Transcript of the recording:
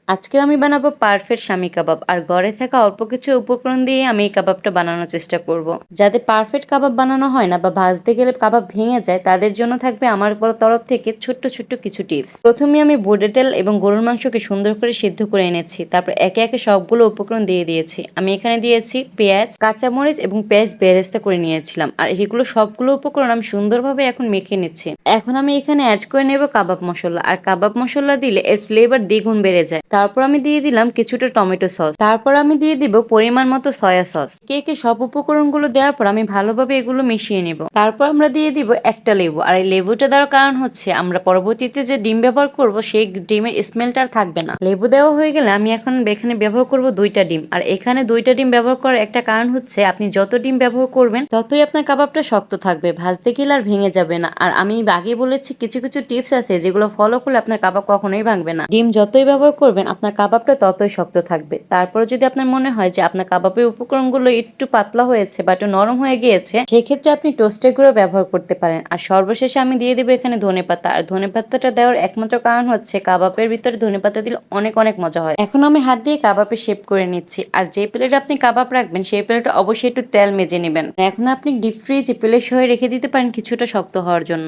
আজকে আমি বানাবো পারফেক্ট শামি কাবাব আর ঘরে থাকা অল্প কিছু উপকরণ দিয়ে আমি এই কাবাবটা বানানোর চেষ্টা করব। যাদের পারফেক্ট কাবাব বানানো হয় না বা ভাজতে গেলে কাবাব ভেঙে যায় তাদের জন্য থাকবে আমার তরফ থেকে ছোট্ট ছোট্ট কিছু টিপস। প্রথমে আমি বুটের ডাল এবং গরুর মাংসকে সুন্দর করে সিদ্ধ করে এনেছি, তারপর একে একে সবগুলো উপকরণ দিয়ে দিয়েছি। আমি এখানে দিয়েছি পেঁয়াজ, কাঁচামরিচ এবং পেঁয়াজ বেরেস্তা করে নিয়েছিলাম, আর এগুলো সবগুলো উপকরণ আমি সুন্দরভাবে এখন মেখে নিচ্ছি। এখন আমি এখানে অ্যাড করে নেব কাবাব মশলা, আর কাবাব মশলা দিলে এর ফ্লেভার দ্বিগুণ বেড়ে যায়। তারপর আমি দিয়ে দিলাম কিছুটা টমেটো সস, তারপর আমি দিয়ে দিব পরিমাণ মতো সয়া সস। কেকে সব উপকরণগুলো দেওয়ার পর আমি ভালোভাবে এগুলো মিশিয়ে নিব। তারপর আমরা দিয়ে দিব একটা লেবু, আর এই লেবুটা দেওয়ার কারণ হচ্ছে আমরা পরবর্তীতে যে ডিম ব্যবহার করব সেই ডিমের স্মেলটা আর থাকবে না। লেবু দেওয়া হয়ে গেলে আমি এখন এখানে ব্যবহার করব দুইটা ডিম, আর এখানে দুইটা ডিম ব্যবহার করার একটা কারণ হচ্ছে আপনি যত ডিম ব্যবহার করবেন ততই আপনার কাবাবটা শক্ত থাকবে, ভাজতে গেলে আর ভেঙে যাবে না। আর আমি আগে বলেছি কিছু কিছু টিপস আছে যেগুলো ফলো করলে আপনার কাবাব কখনোই ভাঙবে না। ডিম যতই ব্যবহার করবেন আপনার কাবাবটা ততই শক্ত থাকবে। তারপরে যদি আপনার মনে হয় যে আপনার কাবাবের উপকরণগুলো একটু পাতলা হয়েছে বা একটু নরম হয়ে গিয়েছে, সেক্ষেত্রে আপনি টোস্টের গুঁড়ো ব্যবহার করতে পারেন। আর সর্বশেষে আমি দিয়ে দেবো এখানে ধনেপাতা, আর ধনেপাতাটা দেওয়ার একমাত্র কারণ হচ্ছে কাবাবের ভিতরে ধনেপাতা দিলে অনেক অনেক মজা হয়। এখন আমি হাত দিয়ে কাবাবে শেপ করে নিচ্ছি, আর যে প্লেটে আপনি কাবাব রাখবেন সেই প্লেটে অবশ্যই একটু তেল মেজে নেবেন। এখন আপনি ডিপ ফ্রিজে প্লেট সহ রেখে দিতে পারেন কিছুটা শক্ত হওয়ার জন্য।